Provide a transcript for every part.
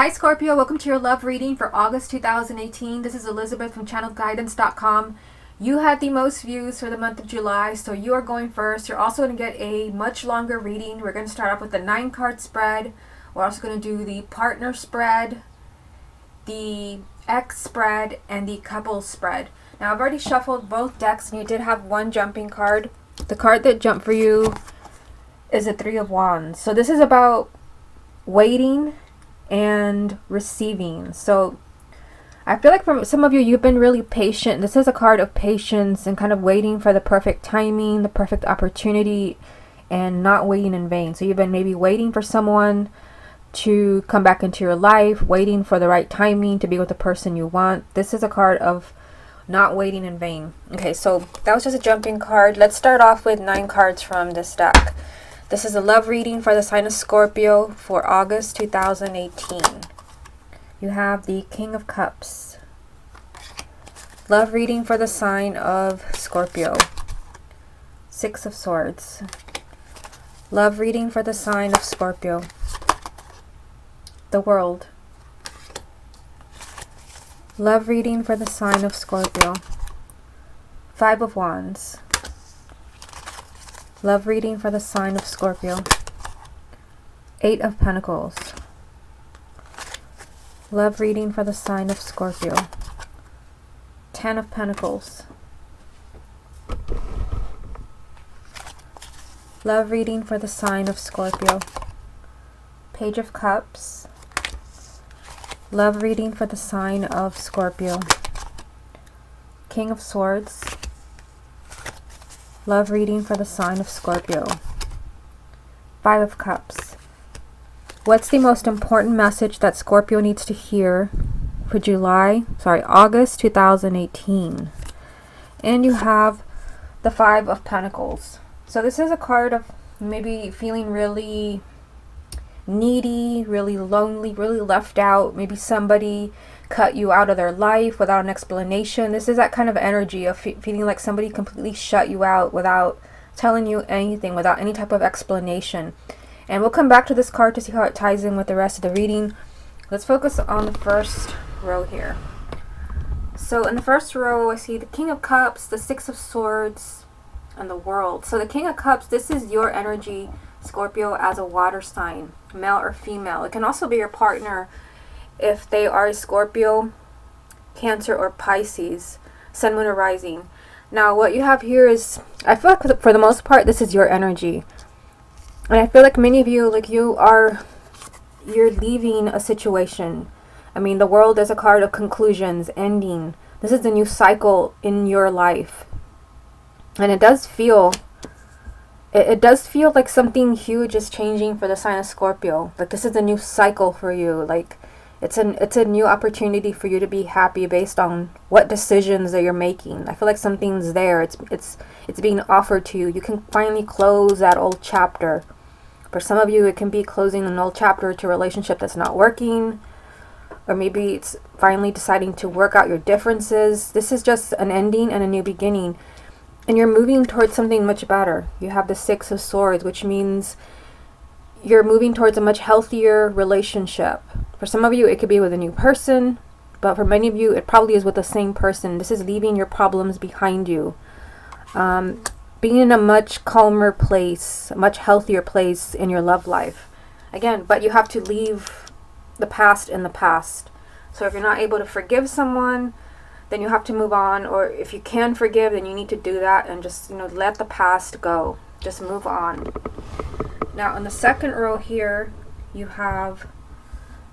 Hi Scorpio, welcome to your love reading for August 2018. This is Elizabeth from channelguidance.com. You had the most views for the month of July, so you are going first. You're also going to get a much longer reading. We're going to start off with the 9-card spread. We're also going to do the partner spread, the ex spread, and the couple spread. Now I've already shuffled both decks and you did have one jumping card. The card that jumped for you is a 3 of Wands. So this is about waiting and receiving. So I feel like for some of you, you've been really patient. This is a card of patience and kind of waiting for the perfect timing, the perfect opportunity, and not waiting in vain. So you've been maybe waiting for someone to come back into your life, waiting for the right timing to be with the person you want. This is a card of not waiting in vain. Okay, so that was just a jumping card. Let's start off with 9 cards from this deck. This is a love reading for the sign of Scorpio for August 2018. You have the King of Cups. Love reading for the sign of Scorpio. 6 of Swords. Love reading for the sign of Scorpio. The World. Love reading for the sign of Scorpio. 5 of Wands. Love reading for the sign of Scorpio. 8 of Pentacles. Love reading for the sign of Scorpio. 10 of Pentacles. Love reading for the sign of Scorpio. Page of Cups. Love reading for the sign of Scorpio. King of Swords. Love reading for the sign of Scorpio. 5 of Cups. What's the most important message that Scorpio needs to hear for August 2018? And you have the 5 of Pentacles. So this is a card of maybe feeling really needy, really lonely, really left out. Maybe somebody cut you out of their life without an explanation. This is that kind of energy of feeling like somebody completely shut you out without telling you anything, without any type of explanation. And we'll come back to this card to see how it ties in with the rest of the reading. Let's focus on the first row here. So in the first row, I see the King of Cups, the 6 of Swords, and the World. So the King of Cups, this is your energy, Scorpio, as a water sign, male or female. It can also be your partner if they are a Scorpio, Cancer, or Pisces, Sun, Moon, or Rising. Now what you have here is, I feel like for the most part, this is your energy. And I feel like many of you, you're leaving a situation. I mean, the World is a card of conclusions, ending. This is a new cycle in your life. And it does feel like something huge is changing for the sign of Scorpio. Like this is a new cycle for you. Like it's a new opportunity for you to be happy based on what decisions that you're making. I feel like something's there. It's being offered to you. You can finally close that old chapter. For some of you, it can be closing an old chapter to a relationship that's not working. Or maybe it's finally deciding to work out your differences. This is just an ending and a new beginning. And you're moving towards something much better. You have the 6 of Swords, which means you're moving towards a much healthier relationship. For some of you, it could be with a new person, but for many of you, it probably is with the same person. This is leaving your problems behind you. Being in a much calmer place, a much healthier place in your love life. Again, but you have to leave the past in the past. So if you're not able to forgive someone, then you have to move on. Or if you can forgive, then you need to do that and just, let the past go. Just move on. Now, in the second row here, you have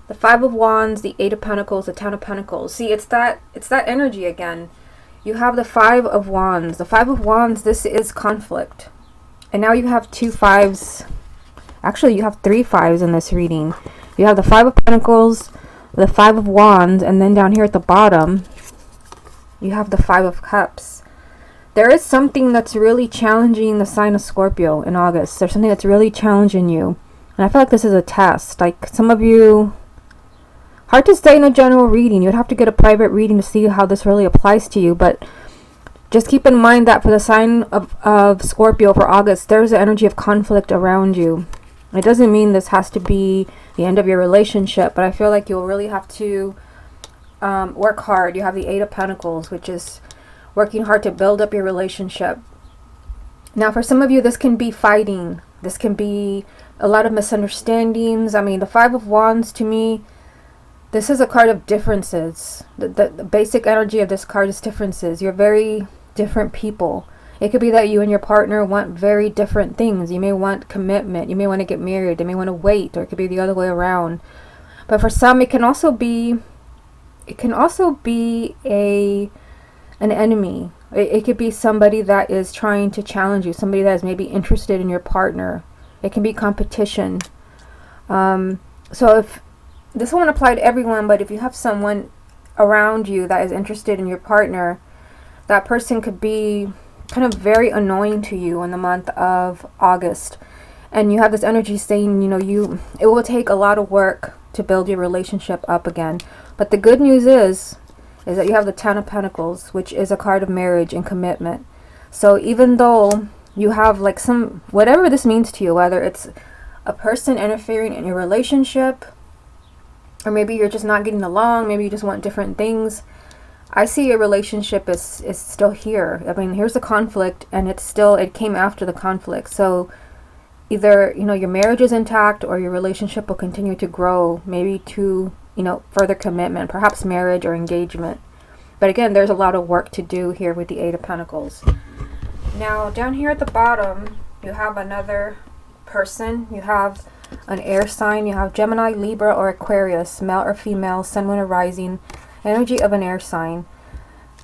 the 5 of Wands, the 8 of Pentacles, the 10 of Pentacles. See, it's that energy again. You have the 5 of Wands. The 5 of Wands, this is conflict. And now you have 2 5s. Actually, you have 3 5s in this reading. You have the 5 of Pentacles, the 5 of Wands, and then down here at the bottom, you have the 5 of Cups. There is something that's really challenging the sign of Scorpio in August. There's something that's really challenging you. And I feel like this is a test. Like some of you, hard to say in a general reading. You'd have to get a private reading to see how this really applies to you. But just keep in mind that for the sign of Scorpio for August, there's an energy of conflict around you. It doesn't mean this has to be the end of your relationship, but I feel like you'll really have to work hard. You have the Eight of Pentacles, which is working hard to build up your relationship. Now, for some of you, this can be fighting. This can be a lot of misunderstandings. I mean, the Five of Wands, to me, this is a card of differences. The basic energy of this card is differences. You're very different people. It could be that you and your partner want very different things. You may want commitment. You may want to get married. They may want to wait, or it could be the other way around. But for some, it can also be an enemy. It could be somebody that is trying to challenge you, somebody that is maybe interested in your partner. It can be competition. So if this won't apply to everyone, but if you have someone around you that is interested in your partner, that person could be kind of very annoying to you in the month of August. And you have this energy saying, it will take a lot of work to build your relationship up again. But the good news is that you have the Ten of Pentacles, which is a card of marriage and commitment. So even though you have like whatever this means to you, whether it's a person interfering in your relationship, or maybe you're just not getting along, maybe you just want different things, I see your relationship is still here. I mean, here's the conflict, and it came after the conflict. So either, your marriage is intact, or your relationship will continue to grow, maybe to, further commitment, perhaps marriage or engagement. But again, there's a lot of work to do here with the Eight of Pentacles. Now, down here at the bottom, you have another person. You have an air sign. You have Gemini, Libra, or Aquarius, male or female, sun, moon, or rising. Energy of an air sign.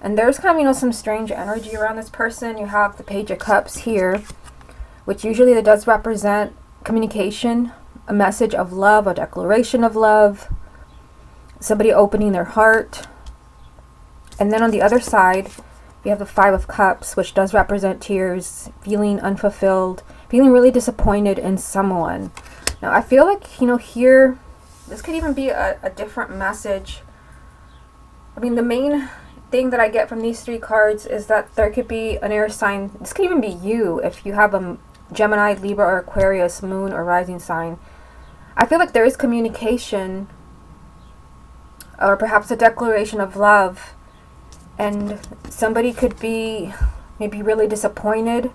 And there's kind of some strange energy around this person. You have the Page of Cups here, which usually that does represent communication, a message of love, a declaration of love, somebody opening their heart. And then on the other side, we have the Five of Cups, which does represent tears, feeling unfulfilled, feeling really disappointed in someone. Now I feel like here this could even be a different message. I mean, the main thing that I get from these three cards is that there could be an air sign. This could even be you if you have a Gemini, Libra, or Aquarius, moon, or rising sign. I feel like there is communication, or perhaps a declaration of love, and somebody could be maybe really disappointed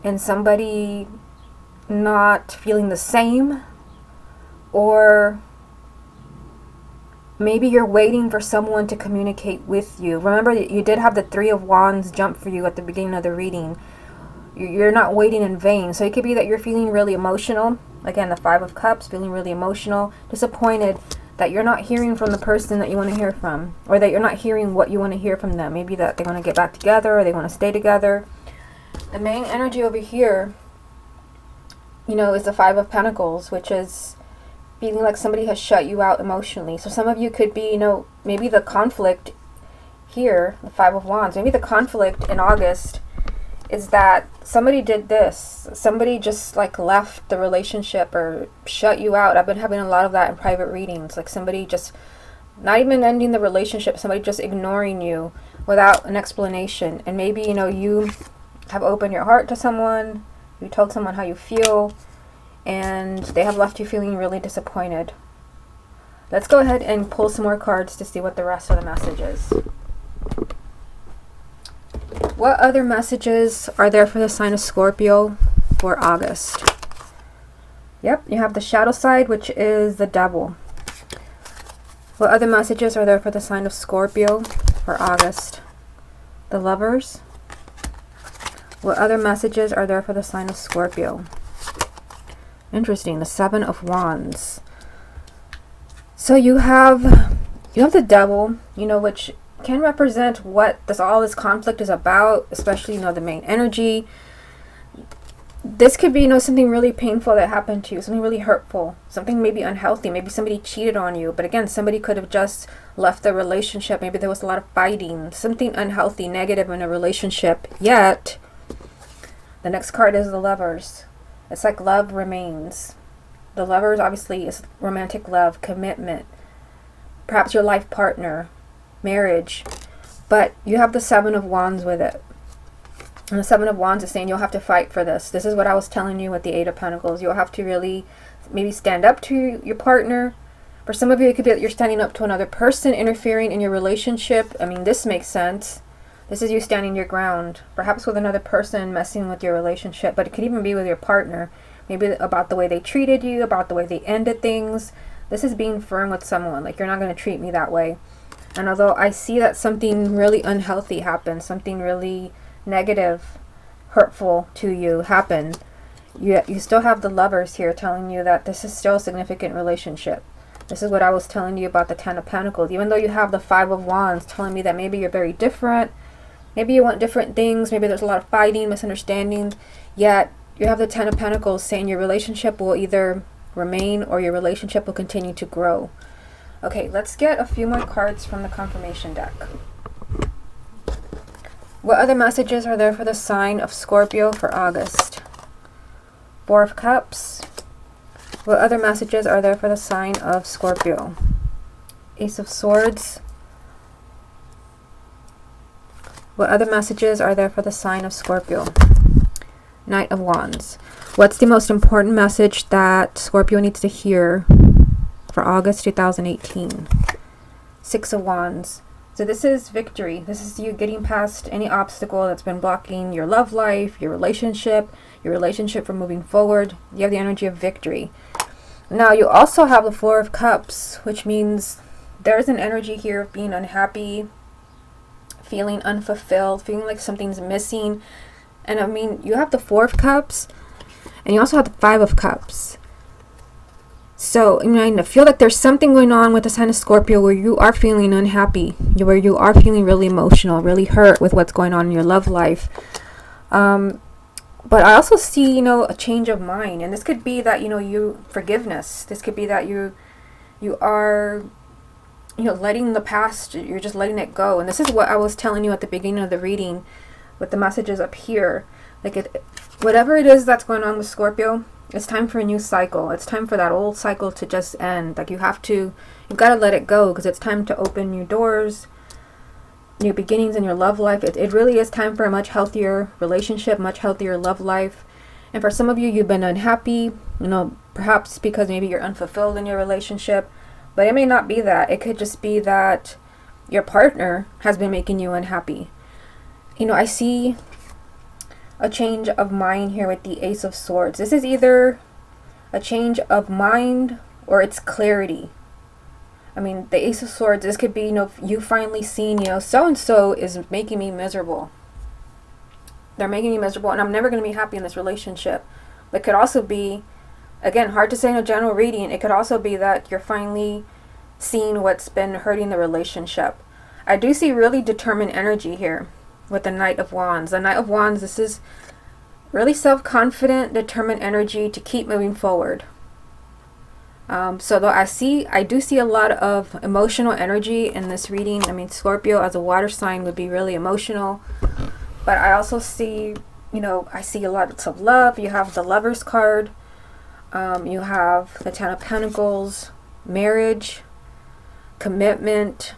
in somebody not feeling the same, or maybe you're waiting for someone to communicate with you. Remember, you did have the Three of Wands jump for you at the beginning of the reading. You're not waiting in vain. So it could be that you're feeling really emotional. Again, the Five of Cups, feeling really emotional, disappointed that you're not hearing from the person that you want to hear from, or that you're not hearing what you want to hear from them. Maybe that they want to get back together, or they want to stay together. The main energy over here, is the Five of Pentacles, which is feeling like somebody has shut you out emotionally. So some of you could be, maybe the conflict here, the Five of Wands, maybe the conflict in August is that somebody did this. Somebody just left the relationship or shut you out. I've been having a lot of that in private readings. Like somebody just not even ending the relationship, somebody just ignoring you without an explanation. And maybe, you have opened your heart to someone, you told someone how you feel, and they have left you feeling really disappointed. Let's go ahead and pull some more cards to see what the rest of the message is. What other messages are there for the sign of Scorpio for August? Yep, you have the shadow side, which is the Devil. What other messages are there for the sign of Scorpio for August? The Lovers. What other messages are there for the sign of Scorpio? Interesting, the Seven of Wands. So you have the Devil, which can represent what all this conflict is about, especially, the main energy. This could be, something really painful that happened to you, something really hurtful, something maybe unhealthy, maybe somebody cheated on you. But again, somebody could have just left the relationship. Maybe there was a lot of fighting, something unhealthy, negative in a relationship. Yet, the next card is the Lovers. It's like love remains. The Lovers obviously is romantic love, commitment, perhaps your life partner, marriage. But you have the Seven of Wands with it. And the Seven of Wands is saying you'll have to fight for this. This is what I was telling you with the Eight of Pentacles. You'll have to really maybe stand up to your partner. For some of you, it could be that you're standing up to another person interfering in your relationship. I mean, this makes sense. This is you standing your ground. Perhaps with another person messing with your relationship. But it could even be with your partner. Maybe about the way they treated you, about the way they ended things. This is being firm with someone. Like, you're not going to treat me that way. And although I see that something really unhealthy happened, something really negative, hurtful to you happened, you still have the Lovers here telling you that this is still a significant relationship. This is what I was telling you about the Ten of Pentacles. Even though you have the Five of Wands telling me that maybe you're very different, maybe you want different things, maybe there's a lot of fighting, misunderstanding, yet you have the Ten of Pentacles saying your relationship will either remain or your relationship will continue to grow. Okay, let's get a few more cards from the confirmation deck. What other messages are there for the sign of Scorpio for August? Four of Cups. What other messages are there for the sign of Scorpio? Ace of Swords. What other messages are there for the sign of Scorpio? Knight of Wands. What's the most important message that Scorpio needs to hear for August 2018? Six of Wands. So this is victory. This is you getting past any obstacle that's been blocking your love life, your relationship from moving forward. You have the energy of victory. Now you also have the Four of Cups, which means there's an energy here of being unhappy, feeling unfulfilled, feeling like something's missing. And I mean, you have the Four of Cups and you also have the Five of Cups. So, I feel like there's something going on with the sign of Scorpio where you are feeling unhappy, where you are feeling really emotional, really hurt with what's going on in your love life. But I also see, a change of mind. And this could be that, forgiveness. This could be that you are, letting the past, you're just letting it go. And this is what I was telling you at the beginning of the reading with the messages up here. Like, whatever it is that's going on with Scorpio, it's time for a new cycle. It's time for that old cycle to just end. Like, you've got to let it go because it's time to open new doors, new beginnings in your love life. It really is time for a much healthier relationship, much healthier love life. And for some of you, you've been unhappy, perhaps because maybe you're unfulfilled in your relationship. But it may not be that. It could just be that your partner has been making you unhappy. I see a change of mind here with the Ace of Swords. This is either a change of mind or it's clarity. I mean, the Ace of Swords, this could be, you finally seen, so-and-so is making me miserable. They're making me miserable and I'm never going to be happy in this relationship. But it could also be, again, hard to say in a general reading, it could also be that you're finally seeing what's been hurting the relationship. I do see really determined energy here with the Knight of Wands. The Knight of Wands, this is really self-confident, determined energy to keep moving forward. So though I do see a lot of emotional energy in this reading. I mean, Scorpio as a water sign would be really emotional. But I also see, I see a lot of love. You have the Lovers card. You have the Ten of Pentacles, marriage, commitment.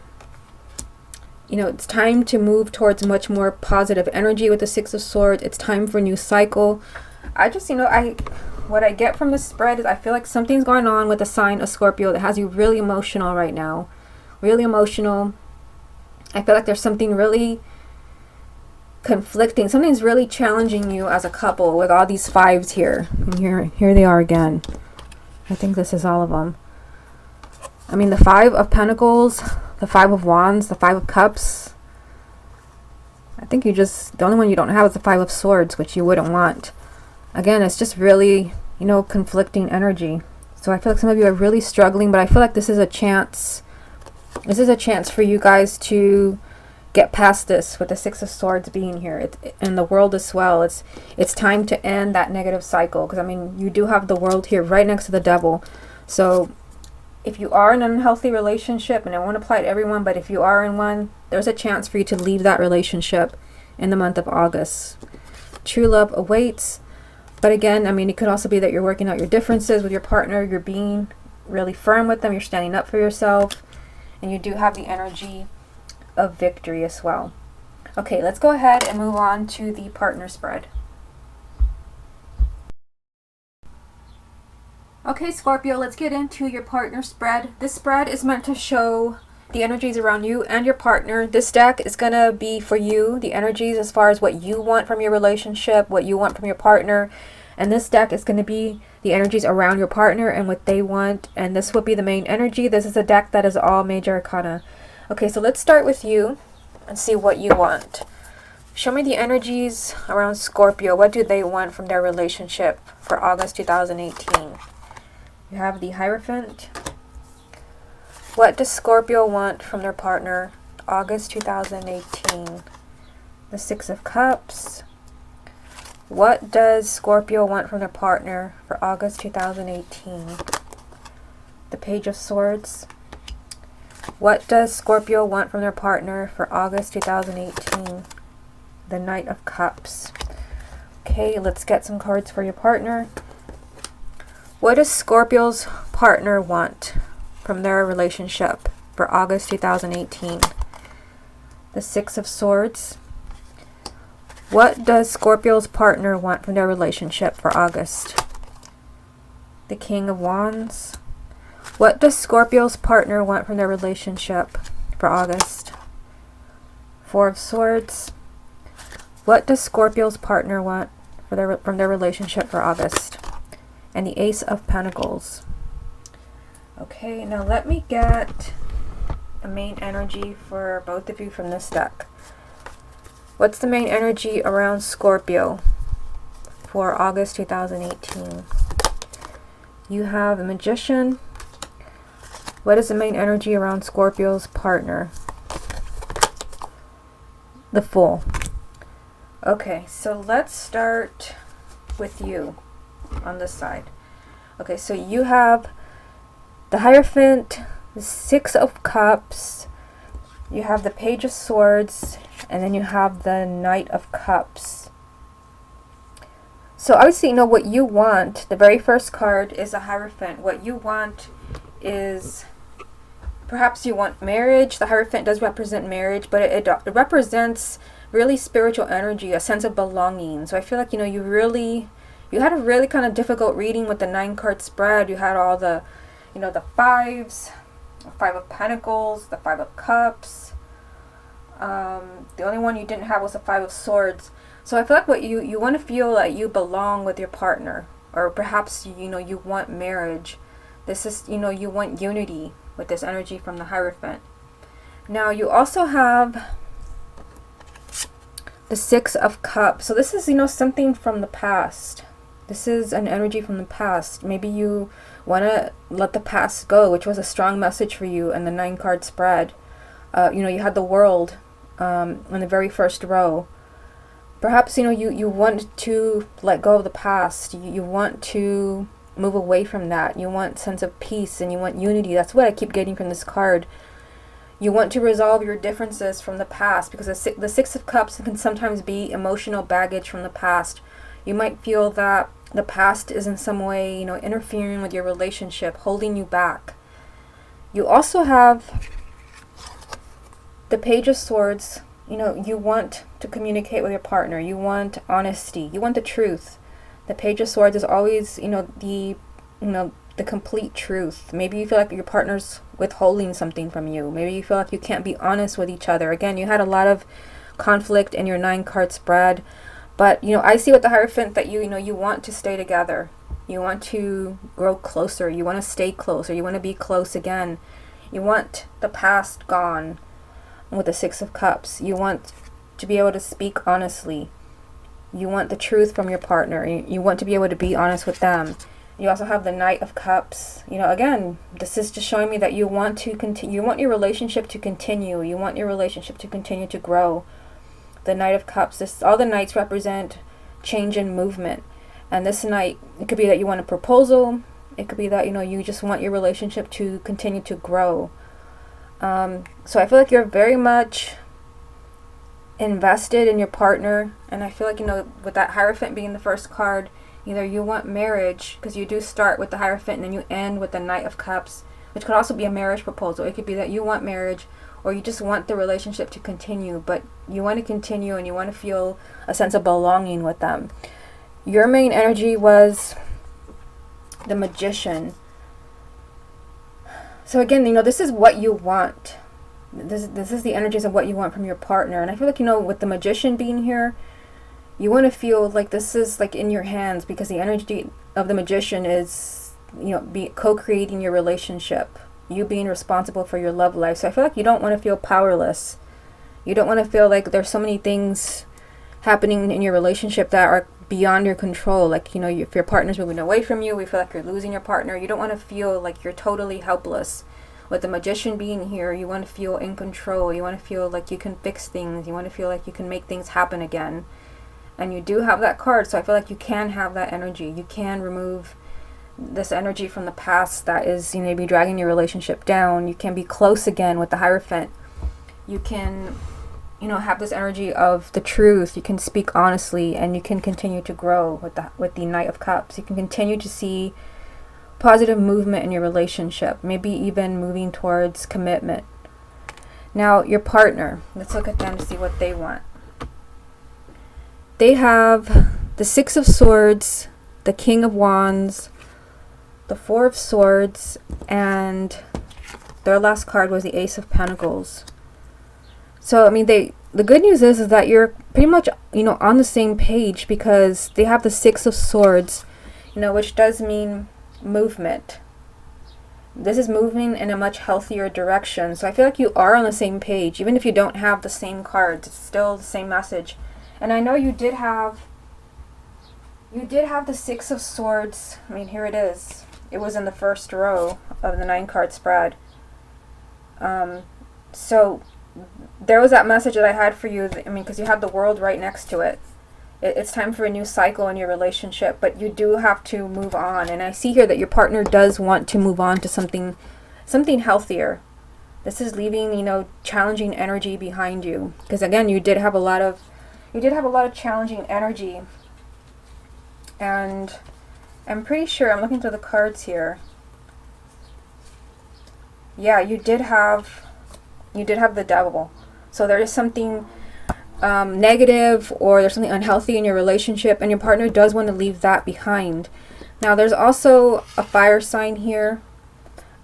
It's time to move towards much more positive energy with the Six of Swords. It's time for a new cycle. I just, what I get from this spread is I feel like something's going on with the sign of Scorpio that has you really emotional right now. Really emotional. I feel like there's something really conflicting. Something's really challenging you as a couple with all these fives here. And here they are again. I think this is all of them. I mean, the Five of Pentacles, the Five of Wands, the Five of Cups. I think the only one you don't have is the Five of Swords, which you wouldn't want. Again, it's just really, conflicting energy. So I feel like some of you are really struggling, but I feel like this is a chance. This is a chance for you guys to get past this with the Six of Swords being here. And the World as well. It's time to end that negative cycle. Because, I mean, you do have the World here right next to the Devil. So if you are in an unhealthy relationship, and I won't apply to everyone, but if you are in one, there's a chance for you to leave that relationship in the month of August. True love awaits. But again, I mean, it could also be that you're working out your differences with your partner. You're being really firm with them. You're standing up for yourself. And you do have the energy of victory as well. Okay, let's go ahead and move on to the partner spread. Okay, Scorpio, let's get into your partner spread. This spread is meant to show the energies around you and your partner. This deck is going to be for you, the energies as far as what you want from your relationship, what you want from your partner. And this deck is going to be the energies around your partner and what they want. And this will be the main energy. This is a deck that is all major arcana. Okay, so let's start with you and see what you want. Show me the energies around Scorpio. What do they want from their relationship for August 2018? You have the Hierophant. What does Scorpio want from their partner August 2018? The Six of Cups. What does Scorpio want from their partner for August 2018? The Page of Swords. What does Scorpio want from their partner for August 2018? The Knight of Cups. Okay, let's get some cards for your partner. What does Scorpio's partner want from their relationship for August 2018? The Six of Swords. What does Scorpio's partner want from their relationship for August? The King of Wands. What does Scorpio's partner want from their relationship for August? Four of Swords. What does Scorpio's partner want from their relationship for August? And the Ace of Pentacles. Okay, now let me get a main energy for both of you from this deck. What's the main energy around Scorpio for August 2018? You have a Magician. What is the main energy around Scorpio's partner? The Fool. Okay, so let's start with you on this side. Okay, so you have the Hierophant, the Six of Cups, you have the Page of Swords, and then you have the Knight of Cups. So obviously, you know what you want. The very first card is a Hierophant. What you want is, perhaps you want marriage. The Hierophant does represent marriage, but it represents really spiritual energy, a sense of belonging. So I feel like, you know, you had a really kind of difficult reading with the 9-card spread. You had all the, you know, the fives, the Five of Pentacles, the Five of Cups. The only one you didn't have was the Five of Swords. So I feel like what you want to feel like you belong with your partner, or perhaps, you know, you want marriage. This is, you know, you want unity with this energy from the Hierophant. Now you also have the Six of Cups. So this is, you know, something from the past. This is an energy from the past. Maybe you want to let the past go, which was a strong message for you in the 9-card spread. You know, you had the World in the very first row. Perhaps, you know, you want to let go of the past. You want to move away from that. You want sense of peace and you want unity. That's what I keep getting from this card. You want to resolve your differences from the past, because the Six of Cups can sometimes be emotional baggage from the past. You might feel that the past is in some way, you know, interfering with your relationship, holding you back. You also have the Page of Swords. You know, you want to communicate with your partner. You want honesty. You want the truth. The Page of Swords is always, you know, the complete truth. Maybe you feel like your partner's withholding something from you. Maybe you feel like you can't be honest with each other. Again, you had a lot of conflict in your 9-card spread. But, you know, I see with the Hierophant that you know, you want to stay together. You want to grow closer. You want to stay closer. You want to be close again. You want the past gone with the Six of Cups. You want to be able to speak honestly. You want the truth from your partner. You want to be able to be honest with them. You also have the Knight of Cups. You know, again, this is just showing me that you want to continue. You want your relationship to continue. You want your relationship to continue to grow. The Knight of Cups. All the Knights represent change and movement. And this Knight, it could be that you want a proposal. It could be that, you know, you just want your relationship to continue to grow. So I feel like you're very much invested in your partner. And I feel like, you know, with that Hierophant being the first card, either you want marriage, because you do start with the Hierophant and then you end with the Knight of Cups, which could also be a marriage proposal. It could be that you want marriage, or you just want the relationship to continue, but you want to continue and you want to feel a sense of belonging with them. Your main energy was the Magician. So again, this is what you want. This is the energies of what you want from your partner. And I feel like, with the Magician being here, you want to feel like this is like in your hands, because the energy of the Magician is, co-creating your relationship, you being responsible for your love life. So I feel like you don't want to feel powerless. You don't want to feel like there's so many things happening in your relationship that are beyond your control. Like, if your partner's moving away from you, we feel like you're losing your partner. You don't want to feel like you're totally helpless. With the Magician being here, you want to feel in control. You want to feel like you can fix things. You want to feel like you can make things happen again. And you do have that card, so I feel like you can have that energy. You can remove this energy from the past that is maybe dragging your relationship down. You can be close again with the Hierophant. You can have this energy of the truth. You can speak honestly, and you can continue to grow with the Knight of Cups. You can continue to see positive movement in your relationship, maybe even moving towards commitment. Now, your partner, let's look at them to see what they want. They have the Six of Swords, the King of Wands, the Four of Swords, and their last card was the Ace of Pentacles. So, the good news is that you're pretty much, on the same page, because they have the Six of Swords, which does mean movement. This is moving in a much healthier direction. So I feel like you are on the same page, even if you don't have the same cards. It's still the same message. And I know you did have the Six of Swords. Here it is. It was in the first row of the 9-card spread. So there was that message that I had for you. Because you had the World right next to it. It's time for a new cycle in your relationship, but you do have to move on. And I see here that your partner does want to move on to something healthier. This is leaving, challenging energy behind you. Because again, you did have a lot of challenging energy. And I'm pretty sure, I'm looking through the cards here. Yeah, you did have the Devil. So there is something negative, or there's something unhealthy in your relationship, and your partner does want to leave that behind. Now, there's also a fire sign here.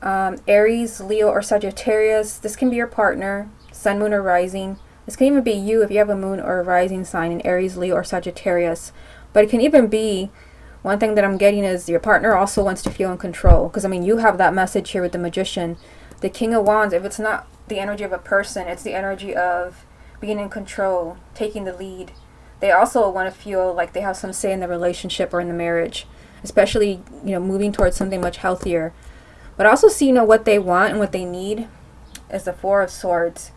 Aries, Leo, or Sagittarius. This can be your partner, Sun, Moon, or Rising. This can even be you if you have a Moon or a Rising sign in Aries, Leo, or Sagittarius. But it can even be, one thing that I'm getting is your partner also wants to feel in control. Because, you have that message here with the Magician. The King of Wands, if it's not the energy of a person, it's the energy of being in control, taking the lead. They also want to feel like they have some say in the relationship or in the marriage, especially, moving towards something much healthier. But also see, what they want and what they need is the Four of Swords.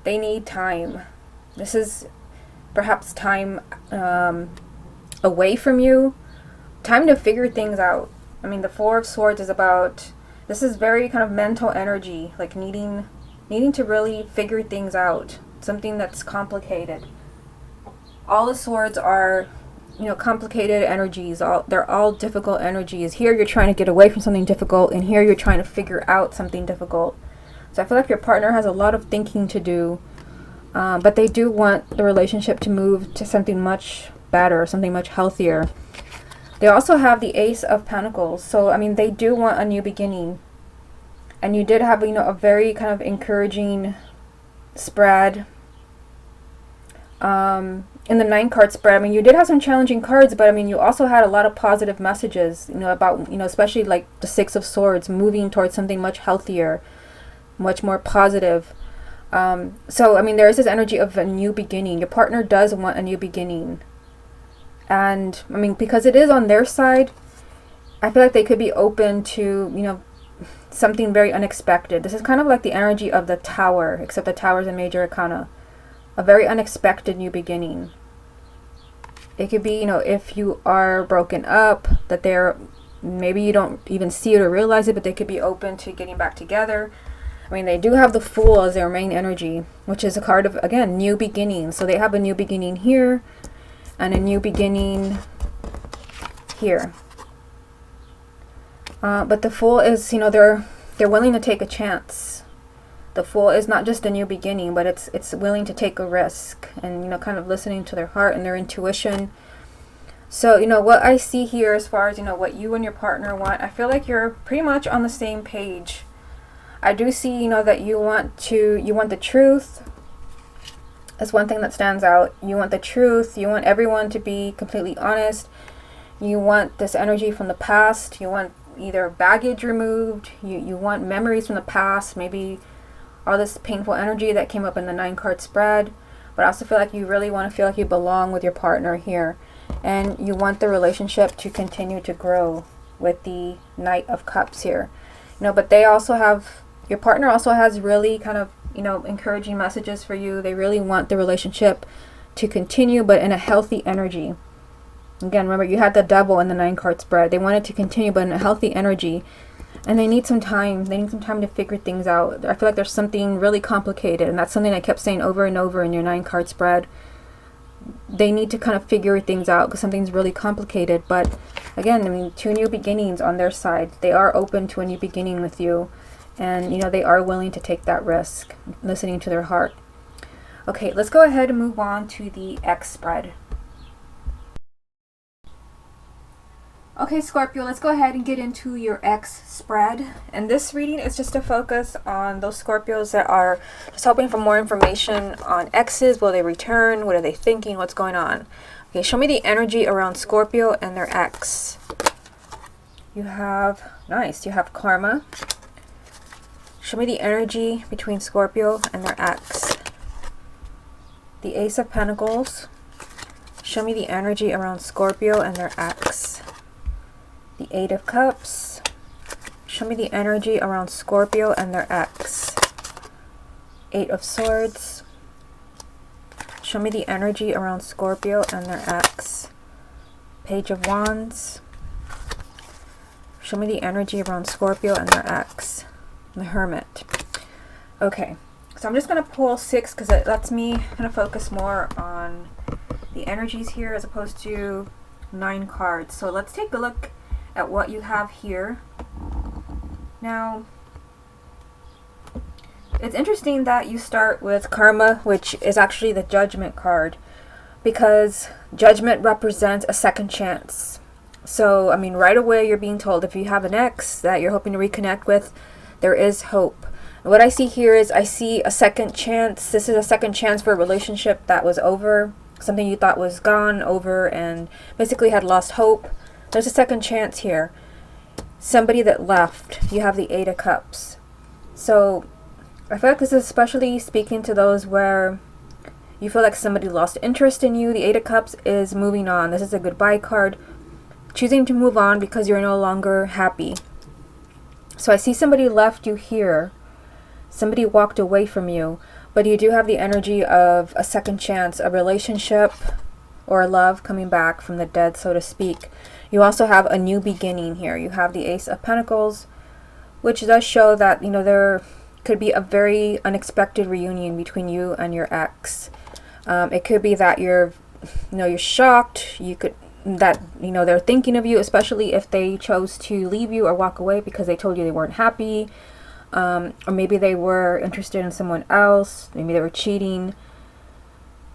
They need time. This is perhaps time away from you, time to figure things out. The Four of Swords is about, this is very kind of mental energy, like needing to really figure things out. Something that's complicated. All the swords are, complicated energies. They're all difficult energies. Here you're trying to get away from something difficult, and here you're trying to figure out something difficult. So I feel like your partner has a lot of thinking to do, but they do want the relationship to move to something much better, something much healthier. They also have the Ace of Pentacles. So, they do want a new beginning. And you did have, a very kind of encouraging spread. In the 9-card spread, you did have some challenging cards, but you also had a lot of positive messages, about, especially like the Six of Swords, moving towards something much healthier, much more positive. So, there is this energy of a new beginning. Your partner does want a new beginning. And, because it is on their side, I feel like they could be open to, something very unexpected. This is kind of like the energy of the Tower, except the Tower is a major arcana. A very unexpected new beginning. It could be, if you are broken up, that maybe you don't even see it or realize it, but they could be open to getting back together. They do have the Fool as their main energy, which is a card of, again, new beginnings. So they have a new beginning here, and a new beginning here. But the Fool is, they're willing to take a chance. The Fool is not just a new beginning, but it's willing to take a risk, and, you know, kind of listening to their heart and their intuition. So, you know, what I see here as far as, you know, what you and your partner want, I feel like you're pretty much on the same page. I do see, you know, that you want the truth. That's one thing that stands out. You want the truth. You want everyone to be completely honest. You want this energy from the past. You want either baggage removed. You want memories from the past. Maybe all this painful energy that came up in the 9-card spread. But I also feel like you really want to feel like you belong with your partner here. And you want the relationship to continue to grow with the Knight of Cups here. You know, but they also have, your partner also has really kind of, you know, encouraging messages for you. They really want the relationship to continue, but in a healthy energy. Again, remember, you had the Devil in the 9-card spread. They want it to continue, but in a healthy energy. And they need some time. They need some time to figure things out. I feel like there's something really complicated, and that's something I kept saying over and over in your 9-card spread. They need to kind of figure things out because something's really complicated. But again, I mean, 2 new beginnings on their side. They are open to a new beginning with you. And, you know, they are willing to take that risk, listening to their heart. Okay, let's go ahead and move on to the X spread. Okay, Scorpio, let's go ahead and get into your X spread. And this reading is just to focus on those Scorpios that are just hoping for more information on exes. Will they return? What are they thinking? What's going on? Okay, show me the energy around Scorpio and their ex. You have, nice, you have Karma. Show me the energy between Scorpio and their ex. The Ace of Pentacles. Show me the energy around Scorpio and their ex. The 8 of Cups. Show me the energy around Scorpio and their ex. 8 of Swords. Show me the energy around Scorpio and their ex. Page of Wands. Show me the energy around Scorpio and their ex. The Hermit. Okay, so I'm just going to pull 6 because it lets me kind of focus more on the energies here as opposed to 9 cards. So let's take a look at what you have here. Now, it's interesting that you start with Karma, which is actually the Judgment card, because Judgment represents a second chance. So, I mean, right away you're being told if you have an ex that you're hoping to reconnect with, there is hope. What I see here is I see a second chance. This is a second chance for a relationship that was over, something you thought was gone, over, and basically had lost hope. There's a second chance here. Somebody that left. You have the 8 of Cups. So I feel like this is especially speaking to those where you feel like somebody lost interest in you. The 8 of Cups is moving on. This is a goodbye card. Choosing to move on because you're no longer happy. So I see somebody left you here. Somebody walked away from you. But you do have the energy of a second chance, a relationship or love coming back from the dead, so to speak. You also have a new beginning here. You have the Ace of Pentacles, which does show that, you know, there could be a very unexpected reunion between you and your ex. It could be that you're shocked. You could, that, you know, they're thinking of you, especially if they chose to leave you or walk away because they told you they weren't happy. Or maybe they were interested in someone else. Maybe they were cheating.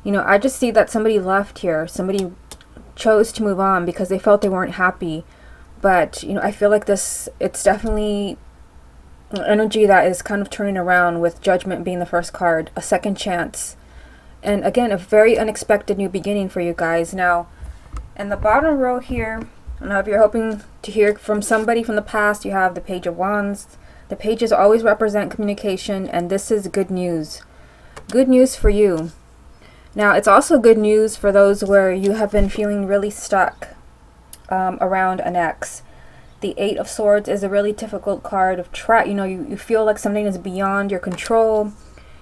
You know, I just see that somebody left here. Somebody chose to move on because they felt they weren't happy. But, you know, I feel like this, it's definitely an energy that is kind of turning around, with Judgment being the first card, a second chance. And again, a very unexpected new beginning for you guys. Now, in the bottom row here, now if you're hoping to hear from somebody from the past, you have the Page of Wands. The pages always represent communication, and this is good news. Good news for you. Now, it's also good news for those where you have been feeling really stuck around an ex. The 8 of Swords is a really difficult card of you know, you feel like something is beyond your control.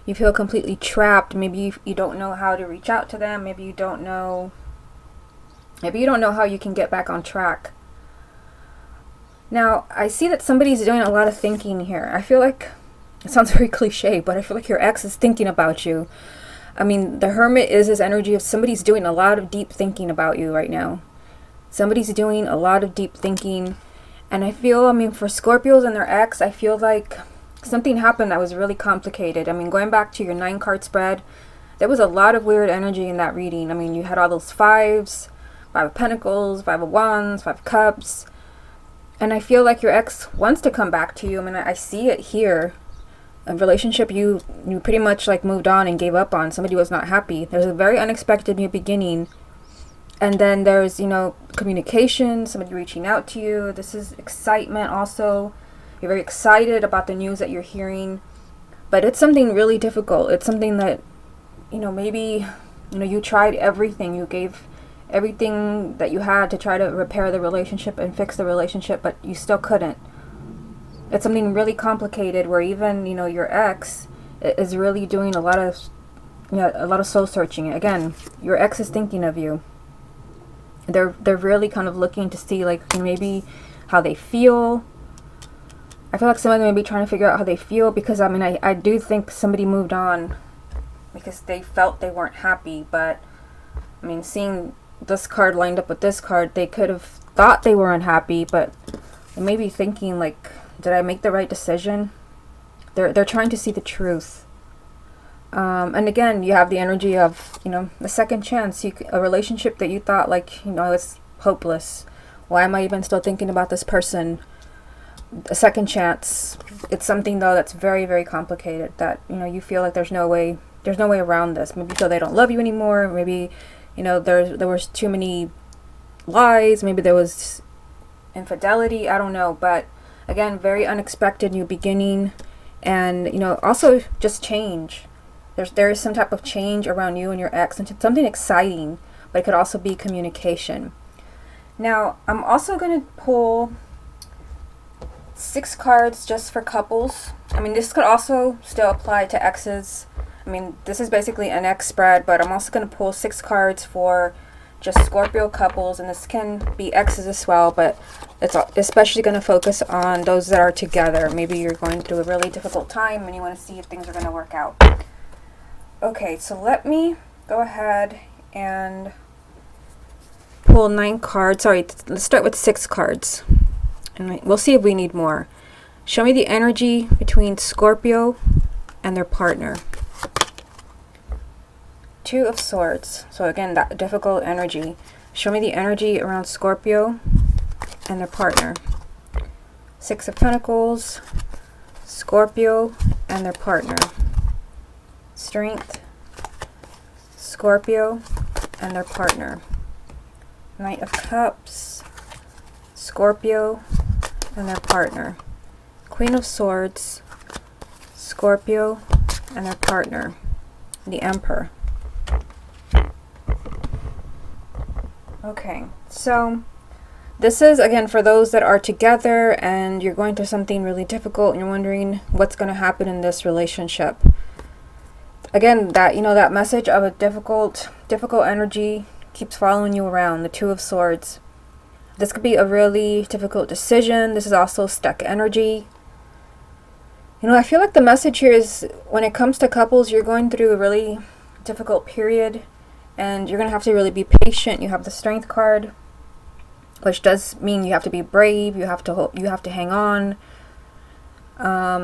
You feel completely trapped. Maybe you don't know how to reach out to them. Maybe you don't know how you can get back on track. Now, I see that somebody's doing a lot of thinking here. I feel like, it sounds very cliche, but I feel like your ex is thinking about you. I mean, the Hermit is this energy of somebody's doing a lot of deep thinking about you right now. Somebody's doing a lot of deep thinking, And I feel, I mean, for Scorpios and their ex, I feel like something happened that was really complicated. I mean, going back to your 9-card spread, there was a lot of weird energy in that reading. I mean, you had all those fives, 5 of Pentacles, 5 of Wands, 5 of Cups. And I feel like your ex wants to come back to you. I mean, I see it here. A relationship you pretty much like moved on and gave up on. Somebody was not happy. There's a very unexpected new beginning. And then there's, you know, communication, somebody reaching out to you. This is excitement also. You're very excited about the news that you're hearing. But it's something really difficult. It's something that, you know, maybe, you know, you tried everything. You gave everything that you had to try to repair the relationship and fix the relationship, but you still couldn't. It's something really complicated where even, you know, your ex is really doing a lot of, you know, a lot of soul searching. Again, your ex is thinking of you. They're really kind of looking to see, like, maybe how they feel. I feel like some of them may be trying to figure out how they feel, because I mean, I do think somebody moved on because they felt they weren't happy. But I mean, seeing this card lined up with this card, they could have thought they were unhappy, but they may be thinking, like, did I make the right decision? They're trying to see the truth. And again, you have the energy of, you know, the second chance. A relationship that you thought, like, you know, it's hopeless. Why am I even still thinking about this person? A second chance. It's something, though, that's very, very complicated, that, you know, you feel like there's no way around this. Maybe you feel they don't love you anymore. Maybe, you know, there was too many lies. Maybe there was infidelity. I don't know. But again, very unexpected new beginning. And, you know, also just change. There is some type of change around you and your ex, and something exciting, but it could also be communication. Now, I'm also going to pull 6 cards just for couples. I mean, this could also still apply to exes. I mean, this is basically an ex spread, but I'm also going to pull 6 cards for just Scorpio couples, and this can be exes as well, but it's especially going to focus on those that are together. Maybe you're going through a really difficult time and you want to see if things are going to work out. Okay, so let me go ahead and pull 9 cards. Sorry, let's start with 6 cards. And we'll see if we need more. Show me the energy between Scorpio and their partner. 2 of Swords. So again, that difficult energy. Show me the energy around Scorpio and their partner. 6 of Pentacles. Scorpio and their partner. Strength, Scorpio and their partner. Knight of Cups, Scorpio and their partner. Queen of Swords, Scorpio and their partner. The Emperor. Okay, so this is, again, for those that are together and you're going through something really difficult and you're wondering what's going to happen in this relationship. Again, that, you know, that message of a difficult energy keeps following you around. The 2 of Swords. This could be a really difficult decision. This is also stuck energy. You know, I feel like the message here is, when it comes to couples, you're going through a really difficult period and you're going to have to really be patient. You have the Strength card, which does mean you have to be brave. You have to hang on.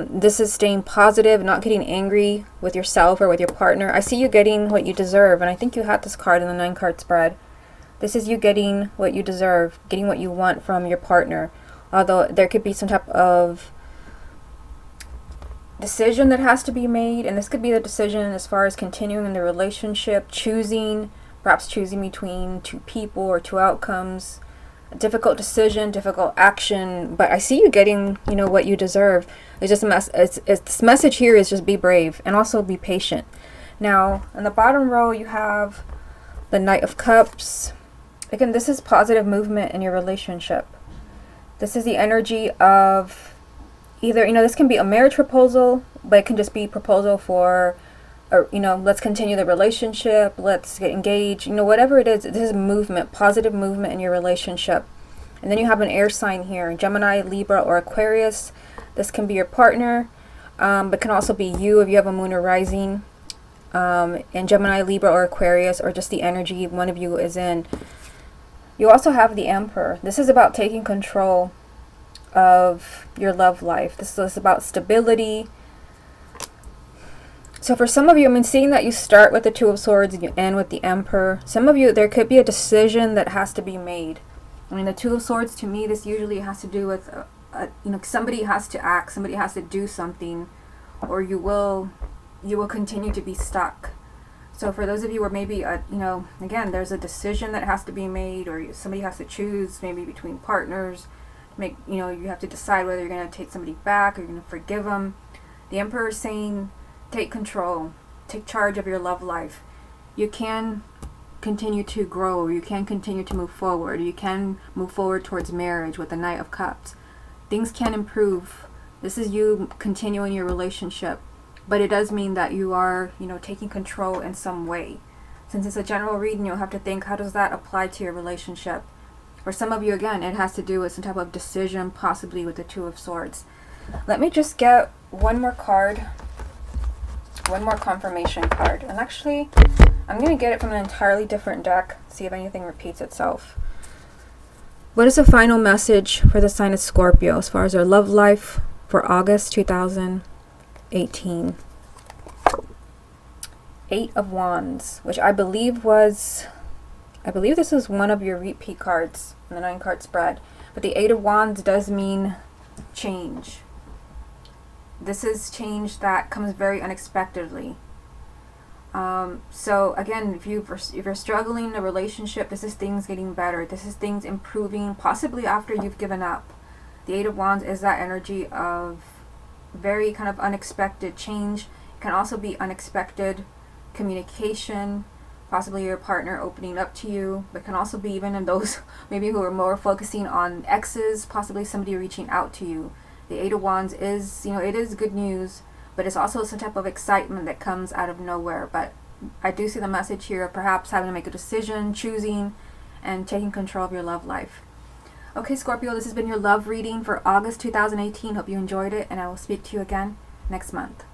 This is staying positive, not getting angry with yourself or with your partner. I see you getting what you deserve, and I think you had this card in the 9-card spread. This is you getting what you deserve, getting what you want from your partner. Although there could be some type of decision that has to be made, and this could be the decision as far as continuing in the relationship, perhaps choosing between 2 people or 2 outcomes. A difficult decision, difficult action, but I see you getting, you know, what you deserve. It's just this message here is just be brave and also be patient. Now, in the bottom row, you have the Knight of Cups. Again, this is positive movement in your relationship. This is the energy of either, you know, this can be a marriage proposal, but it can just be proposal for, or, you know, let's continue the relationship, let's get engaged, you know, whatever it is. This is movement, positive movement in your relationship. And then you have an air sign here, Gemini, Libra, or Aquarius. This can be your partner, but can also be you if you have a moon or rising in Gemini, Libra, or Aquarius, or just the energy one of you is in. You also have the Emperor. This is about taking control of your love life. This is about stability. So for some of you, seeing that you start with the Two of Swords and you end with the Emperor. Some of you, there could be a decision that has to be made. The Two of Swords, to me, this usually has to do with, somebody has to act, somebody has to do something, or you will continue to be stuck. So for those of you where maybe, again, there's a decision that has to be made, or somebody has to choose, maybe between partners, you have to decide whether you're going to take somebody back or you're going to forgive them. The Emperor is saying, take control, take charge of your love life. You can continue to grow, you can continue to move forward, you can move forward towards marriage with the Knight of Cups. Things can improve. This is you continuing your relationship, but it does mean that you are, taking control in some way. Since it's a general reading, you'll have to think, how does that apply to your relationship? For some of you, again, it has to do with some type of decision, possibly with the Two of Swords. Let me just get one more card. One more confirmation card. And actually, I'm going to get it from an entirely different deck. See if anything repeats itself. What is the final message for the sign of Scorpio as far as their love life for August 2018? Eight of Wands, which I believe this is one of your repeat cards in the 9-card spread. But the Eight of Wands does mean change. This is change that comes very unexpectedly. So again, if you're struggling in a relationship, this is things getting better. This is things improving, possibly after you've given up. The Eight of Wands is that energy of very kind of unexpected change. It can also be unexpected communication, possibly your partner opening up to you, but can also be even in those maybe who are more focusing on exes, possibly somebody reaching out to you. The Eight of Wands is, it is good news, but it's also some type of excitement that comes out of nowhere. But I do see the message here of perhaps having to make a decision, choosing, and taking control of your love life. Okay, Scorpio, this has been your love reading for August 2018. Hope you enjoyed it, and I will speak to you again next month.